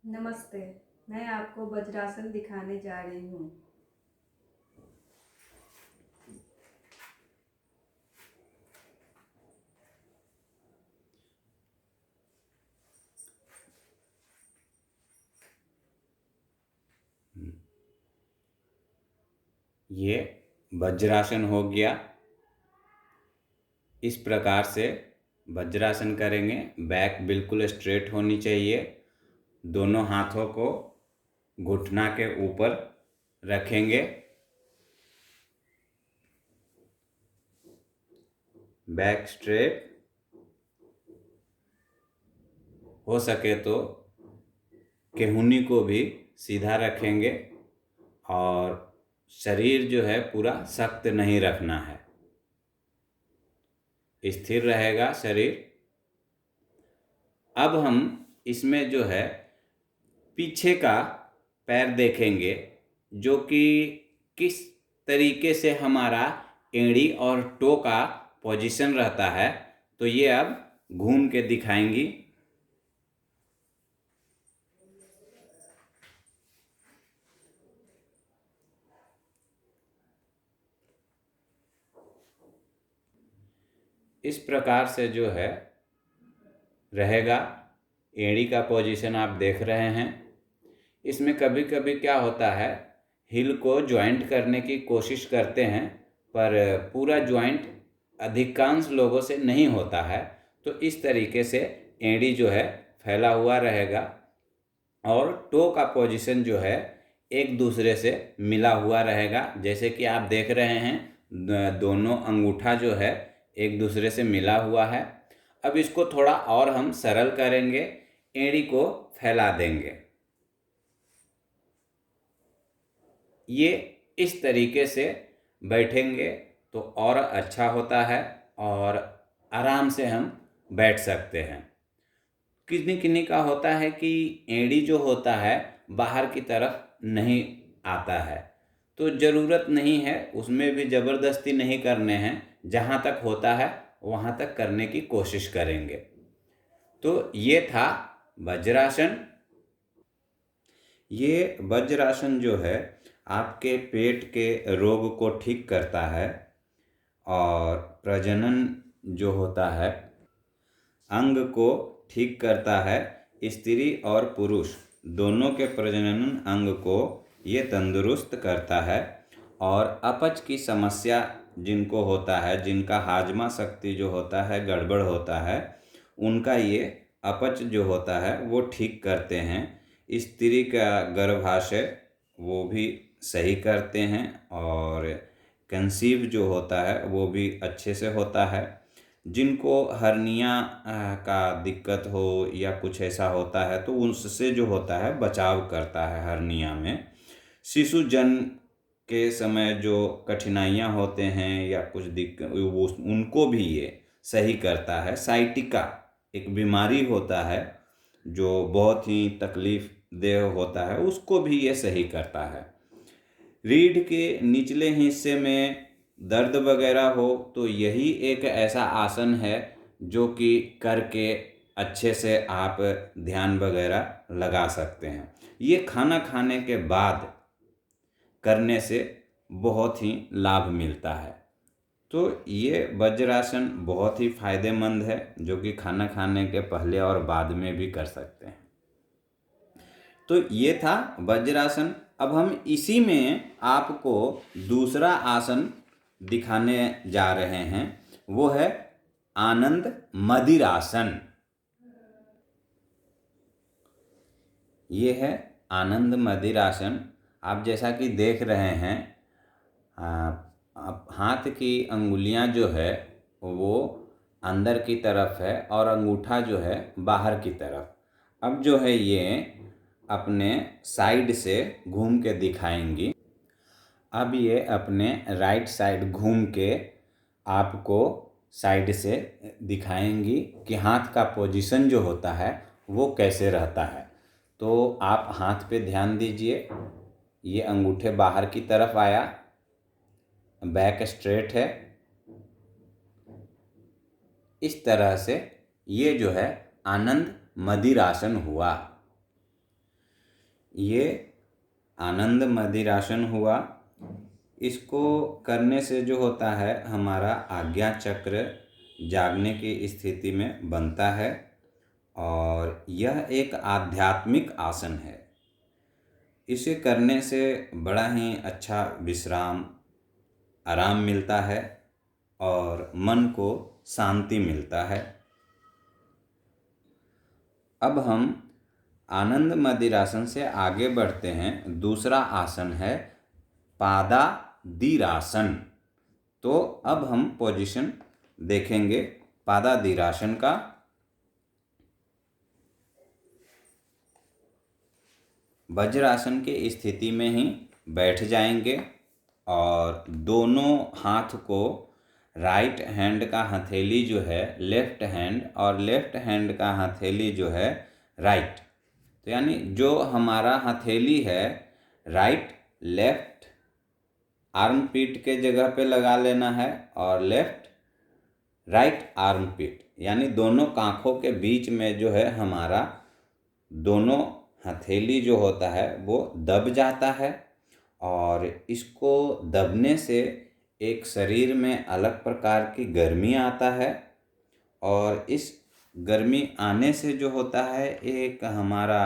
नमस्ते। मैं आपको वज्रासन दिखाने जा रही हूँ। ये वज्रासन हो गया। इस प्रकार से वज्रासन करेंगे। बैक बिल्कुल स्ट्रेट होनी चाहिए। दोनों हाथों को घुटना के ऊपर रखेंगे। Back straight. हो सके तो केहूनी को भी सीधा रखेंगे और शरीर जो है पूरा सख्त नहीं रखना है, स्थिर रहेगा शरीर। अब हम इसमें जो है पीछे का पैर देखेंगे, जो कि किस तरीके से हमारा एड़ी और टो का पोजीशन रहता है। तो ये अब घूम के दिखाएंगी। इस प्रकार से जो है रहेगा। एड़ी का पोजीशन आप देख रहे हैं। इसमें कभी कभी क्या होता है, हिल को ज्वाइंट करने की कोशिश करते हैं, पर पूरा ज्वाइंट अधिकांश लोगों से नहीं होता है। तो इस तरीके से एड़ी जो है फैला हुआ रहेगा और टो का पोजीशन जो है एक दूसरे से मिला हुआ रहेगा। जैसे कि आप देख रहे हैं, दोनों अंगूठा जो है एक दूसरे से मिला हुआ है। अब इसको थोड़ा और हम सरल करेंगे, एड़ी को फैला देंगे। ये इस तरीके से बैठेंगे तो और अच्छा होता है और आराम से हम बैठ सकते हैं। किन्हीं किन्हीं का होता है कि एड़ी जो होता है बाहर की तरफ नहीं आता है, तो ज़रूरत नहीं है, उसमें भी ज़बरदस्ती नहीं करने हैं। जहाँ तक होता है वहाँ तक करने की कोशिश करेंगे। तो ये था वज्रासन। ये वज्रासन जो है आपके पेट के रोग को ठीक करता है और प्रजनन जो होता है अंग को ठीक करता है। स्त्री और पुरुष दोनों के प्रजनन अंग को ये तंदुरुस्त करता है। और अपच की समस्या जिनको होता है, जिनका हाजमा शक्ति जो होता है गड़बड़ होता है, उनका ये अपच जो होता है वो ठीक करते हैं। स्त्री का गर्भाशय वो भी सही करते हैं और कंसीव जो होता है वो भी अच्छे से होता है। जिनको हर्निया का दिक्कत हो या कुछ ऐसा होता है तो उससे जो होता है बचाव करता है हर्निया में। शिशु जन्म के समय जो कठिनाइयाँ होते हैं या कुछ दिक्कत वो उनको भी ये सही करता है। साइटिका एक बीमारी होता है जो बहुत ही तकलीफ देह होता है, उसको भी ये सही करता है। रीढ़ के निचले हिस्से में दर्द वगैरह हो तो यही एक ऐसा आसन है जो कि करके अच्छे से आप ध्यान वगैरह लगा सकते हैं। ये खाना खाने के बाद करने से बहुत ही लाभ मिलता है। तो ये वज्रासन बहुत ही फायदेमंद है, जो कि खाना खाने के पहले और बाद में भी कर सकते हैं। तो ये था वज्रासन। अब हम इसी में आपको दूसरा आसन दिखाने जा रहे हैं, वो है आनंद मदिरासन। ये है आनंद मदिरासन। आप जैसा कि देख रहे हैं, आप हाथ की अंगुलियां जो है वो अंदर की तरफ है और अंगूठा जो है बाहर की तरफ। अब जो है ये अपने साइड से घूम के दिखाएंगी। अब ये अपने राइट साइड घूम के आपको साइड से दिखाएंगी कि हाथ का पोजीशन जो होता है वो कैसे रहता है। तो आप हाथ पे ध्यान दीजिए। ये अंगूठे बाहर की तरफ आया, बैक स्ट्रेट है। इस तरह से ये जो है आनंद मदिरासन हुआ। ये आनंद मदिरासन हुआ। इसको करने से जो होता है हमारा आज्ञा चक्र जागने की स्थिति में बनता है और यह एक आध्यात्मिक आसन है। इसे करने से बड़ा ही अच्छा विश्राम, आराम मिलता है और मन को शांति मिलता है। अब हम आनंद मदिरासन से आगे बढ़ते हैं। दूसरा आसन है पादादिरासन। तो अब हम पोजीशन देखेंगे पादादिरासन का। वज्रासन की स्थिति में ही बैठ जाएंगे और दोनों हाथ को राइट हैंड का हथेली जो है लेफ्ट हैंड और लेफ्ट हैंड का हथेली जो है राइट, तो यानी जो हमारा हथेली है राइट लेफ्ट आर्म पीट के जगह पे लगा लेना है और लेफ्ट राइट आर्म पीट यानी दोनों कांखों के बीच में जो है हमारा दोनों हथेली जो होता है वो दब जाता है और इसको दबने से एक शरीर में अलग प्रकार की गर्मी आता है और इस गर्मी आने से जो होता है एक हमारा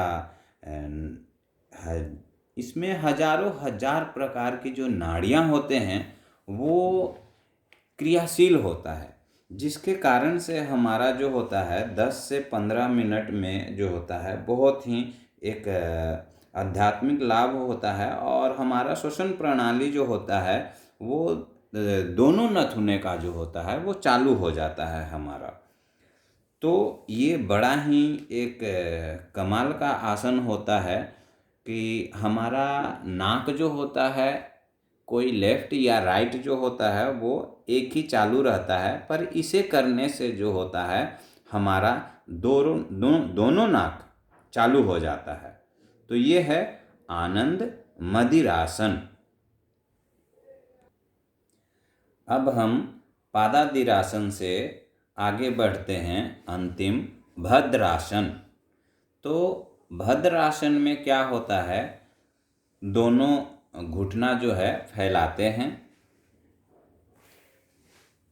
इसमें हजारों हजार प्रकार की जो नाड़ियाँ होते हैं वो क्रियाशील होता है, जिसके कारण से हमारा जो होता है 10 से 15 मिनट में जो होता है बहुत ही एक आध्यात्मिक लाभ होता है और हमारा श्वसन प्रणाली जो होता है वो दोनों नथुने का जो होता है वो चालू हो जाता है हमारा। तो ये बड़ा ही एक कमाल का आसन होता है कि हमारा नाक जो होता है कोई लेफ्ट या राइट जो होता है वो एक ही चालू रहता है, पर इसे करने से जो होता है हमारा दोनों नाक चालू हो जाता है। तो ये है आनंद मदिरासन। अब हम पादादिरासन से आगे बढ़ते हैं अंतिम भद्रासन। तो भद्रासन में क्या होता है, दोनों घुटना जो है फैलाते हैं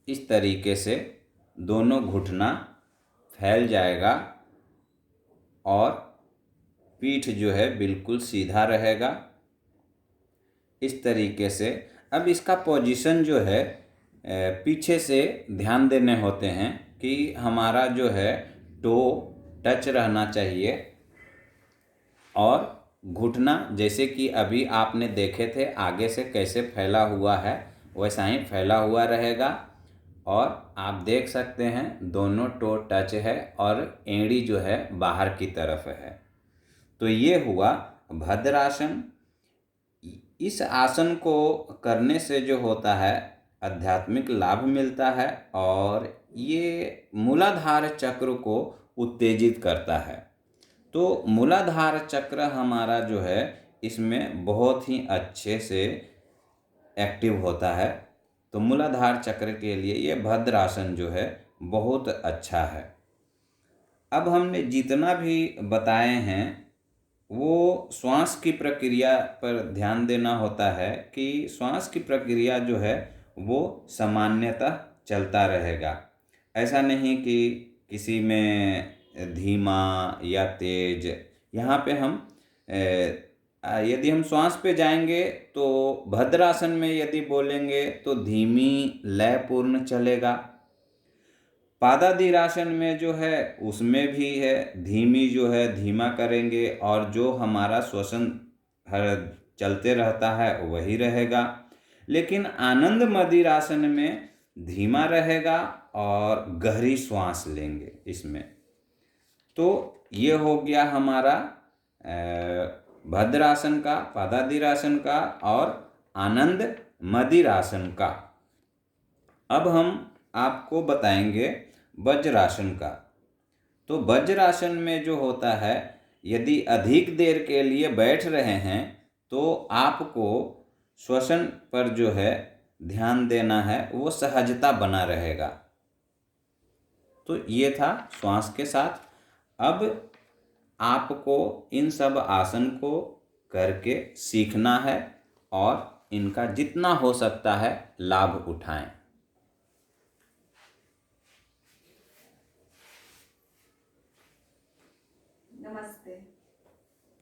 इस तरीके से, दोनों घुटना फैल जाएगा और पीठ जो है बिल्कुल सीधा रहेगा इस तरीके से। अब इसका पोजीशन जो है पीछे से ध्यान देने होते हैं कि हमारा जो है टो टच रहना चाहिए और घुटना जैसे कि अभी आपने देखे थे आगे से कैसे फैला हुआ है वैसा ही फैला हुआ रहेगा और आप देख सकते हैं दोनों टो टच है और एड़ी जो है बाहर की तरफ है। तो ये हुआ भद्रासन। इस आसन को करने से जो होता है आध्यात्मिक लाभ मिलता है और ये मूलाधार चक्र को उत्तेजित करता है। तो मूलाधार चक्र हमारा जो है इसमें बहुत ही अच्छे से एक्टिव होता है। तो मूलाधार चक्र के लिए ये भद्रासन जो है बहुत अच्छा है। अब हमने जितना भी बताए हैं वो श्वास की प्रक्रिया पर ध्यान देना होता है कि श्वास की प्रक्रिया जो है वो सामान्यतः चलता रहेगा। ऐसा नहीं कि किसी में धीमा या तेज। यहाँ पे हम यदि हम श्वास पे जाएंगे तो भद्रासन में यदि बोलेंगे तो धीमी लय पूर्ण चलेगा। पादादिरासन में जो है उसमें भी है धीमी जो है धीमा करेंगे और जो हमारा श्वसन चलते रहता है वही रहेगा। लेकिन आनंद मदिरासन में धीमा रहेगा और गहरी श्वास लेंगे इसमें। तो ये हो गया हमारा भद्रासन का, पादादिरासन का और आनंद मदिरासन का। अब हम आपको बताएंगे वज्रासन का। तो वज्रासन में जो होता है यदि अधिक देर के लिए बैठ रहे हैं तो आपको श्वसन पर जो है ध्यान देना है, वो सहजता बना रहेगा। तो ये था श्वास के साथ। अब आपको इन सब आसन को करके सीखना है और इनका जितना हो सकता है लाभ उठाएं। नमस्ते।